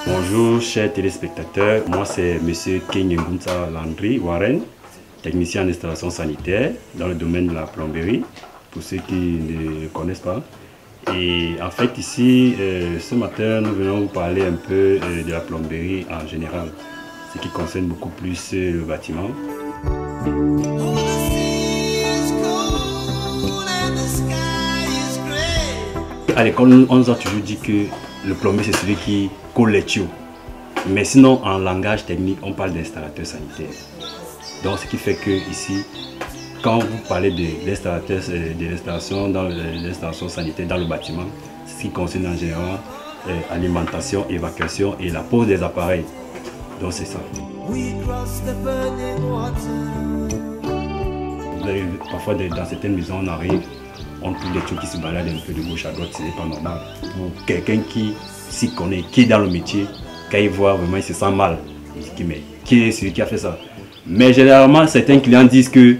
Bonjour chers téléspectateurs, moi c'est Monsieur King Ngunsa Landry Warren, technicien en installation sanitaire dans le domaine de la plomberie, pour ceux qui ne le connaissent pas. Et en fait ici, ce matin, nous venons vous parler un peu de la plomberie en général, ce qui concerne beaucoup plus le bâtiment. À l'école, on nous a toujours dit que le plombier c'est celui qui colle les tuyaux. Mais sinon, en langage technique, on parle d'installateur sanitaire. Donc ce qui fait que ici, quand vous parlez de l'installation sanitaire dans le bâtiment, ce qui concerne en général alimentation, évacuation et la pose des appareils. Donc c'est ça. Parfois dans certaines maisons, on arrive, on trouve des trucs qui se baladent un peu de gauche à droite, ce n'est pas normal. Pour quelqu'un qui s'y connaît, qui est dans le métier, quand il voit vraiment, il se sent mal. Il dit, mais qui est celui qui a fait ça? Mais généralement, certains clients disent que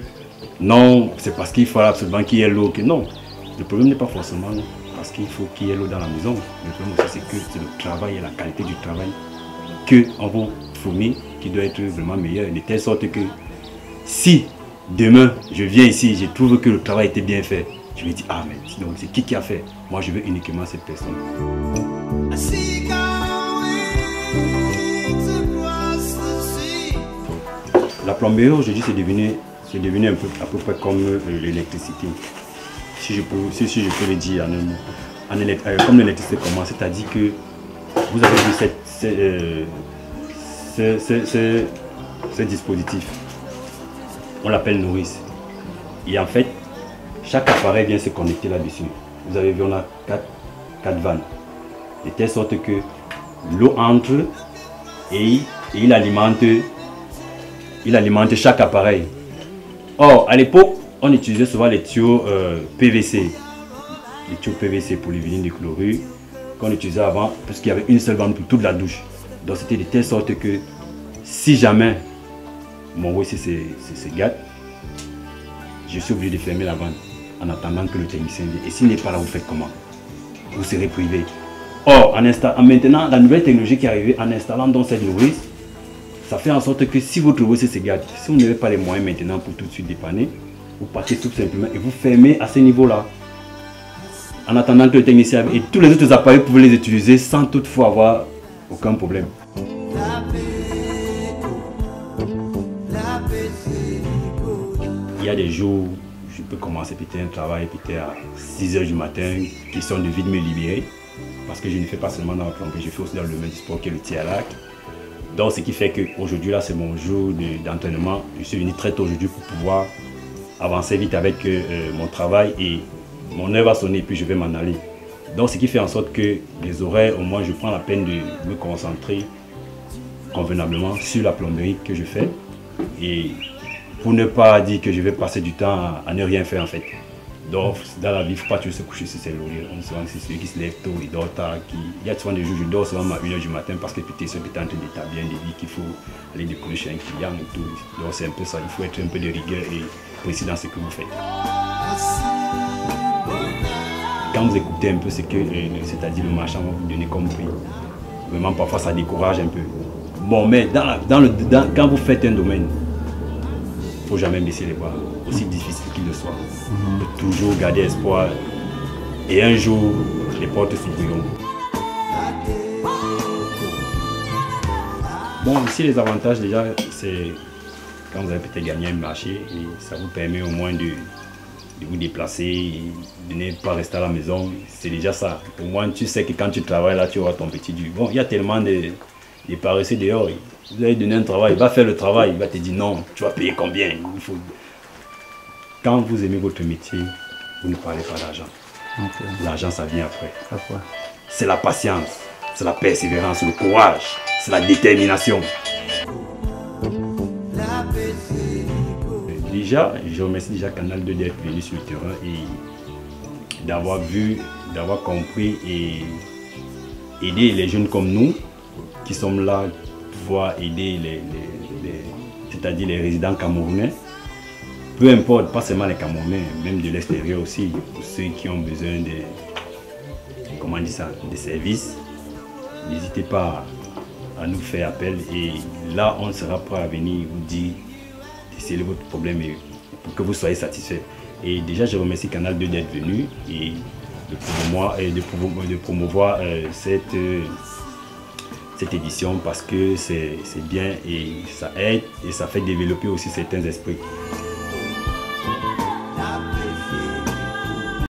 non, c'est parce qu'il faut absolument qu'il y ait l'eau. Non, le problème n'est pas forcément parce qu'il faut qu'il y ait l'eau dans la maison. Le problème aussi, c'est que c'est le travail et la qualité du travail qu'on vous fournit qui doit être vraiment meilleur. De telle sorte que si demain, je viens ici, je trouve que le travail était bien fait, je me dis, ah mais sinon, c'est qui a fait? Moi, je veux uniquement cette personne. La plomberie aujourd'hui, c'est devenu un peu, à peu près comme l'électricité. Si je peux le dire en un mot. Comme l'électricité commence, c'est-à-dire que vous avez vu ce dispositif. On l'appelle nourrice. Et en fait, chaque appareil vient se connecter là-dessus. Vous avez vu, on a 4 vannes. De telle sorte que l'eau entre et il alimente chaque appareil. Or, à l'époque, on utilisait souvent les tuyaux PVC. Les tuyaux PVC polyvinyle de chlorure qu'on utilisait avant, parce qu'il y avait une seule vanne pour toute la douche. Donc c'était de telle sorte que si jamais mon WC se gâte, je suis obligé de fermer la vanne en attendant que le technicien vienne. Et s'il n'est pas là, vous faites comment? Vous serez privé. Or, maintenant, la nouvelle technologie qui est arrivée, en installant dans cette nourrice, ça fait en sorte que si votre WC se gâte, si vous n'avez pas les moyens maintenant pour tout de suite dépanner, vous partez tout simplement et vous fermez à ce niveau-là. En attendant que le technicien vienne. Et tous les autres appareils, vous pouvez les utiliser sans toutefois avoir aucun problème. Il y a des jours, je peux commencer peut-être un travail peut-être à 6 h du matin, qui sont de vite me libérer. Parce que je ne fais pas seulement dans la plomberie, je fais aussi dans le domaine du sport qui est le tir à l'arc. Donc ce qui fait qu'aujourd'hui là c'est mon jour d'entraînement. Je suis venu très tôt aujourd'hui pour pouvoir avancer vite avec mon travail et mon heure va sonner et puis je vais m'en aller. Donc ce qui fait en sorte que les horaires, au moins je prends la peine de me concentrer convenablement sur la plomberie que je fais. Et pour ne pas dire que je vais passer du temps à ne rien faire en fait. Donc dans la vie, il ne faut pas toujours se coucher sur ses lauriers. On souvent c'est celui qui se lève tôt, il dort tard. Il y a souvent des jours où je dors souvent à 1 h du matin parce que peut-être ceux qui sont en train d'établir, de dire qu'il faut aller décoller chez un client et tout. Donc c'est un peu ça, il faut être un peu de rigueur et précis dans ce que vous faites. Quand vous écoutez un peu ce que c'est-à-dire le marchand va vous donner comme prix, vraiment parfois ça décourage un peu. Bon, mais quand vous faites un domaine, il ne faut jamais baisser les bras, aussi difficile qu'il le soit. Il faut toujours garder espoir et un jour, les portes s'ouvriront. Bon, ici les avantages déjà, c'est quand vous avez peut-être gagné un marché, et ça vous permet au moins de vous déplacer, et de ne pas rester à la maison, c'est déjà ça. Au moins tu sais que quand tu travailles là, tu auras ton petit dû. Bon, il y a tellement de paresseux dehors. Vous allez donner un travail, il va faire le travail, il va te dire non, tu vas payer combien. Quand vous aimez votre métier, vous ne parlez pas d'argent. Okay. L'argent, ça vient après. C'est la patience, c'est la persévérance, le courage, c'est la détermination. Déjà, je remercie déjà Canal 2 d'être venu sur le terrain et d'avoir vu, d'avoir compris et aider les jeunes comme nous qui sommes là pour pouvoir aider c'est-à-dire les résidents camerounais. Peu importe, pas seulement les Camerounais, même de l'extérieur aussi, pour ceux qui ont besoin de, comment comment dire ça, des services, n'hésitez pas à nous faire appel et là on sera prêt à venir vous dire, déceler votre problème et pour que vous soyez satisfait. Et déjà je remercie Canal 2 d'être venu et de promouvoir cette édition parce que c'est bien et ça aide et ça fait développer aussi certains esprits.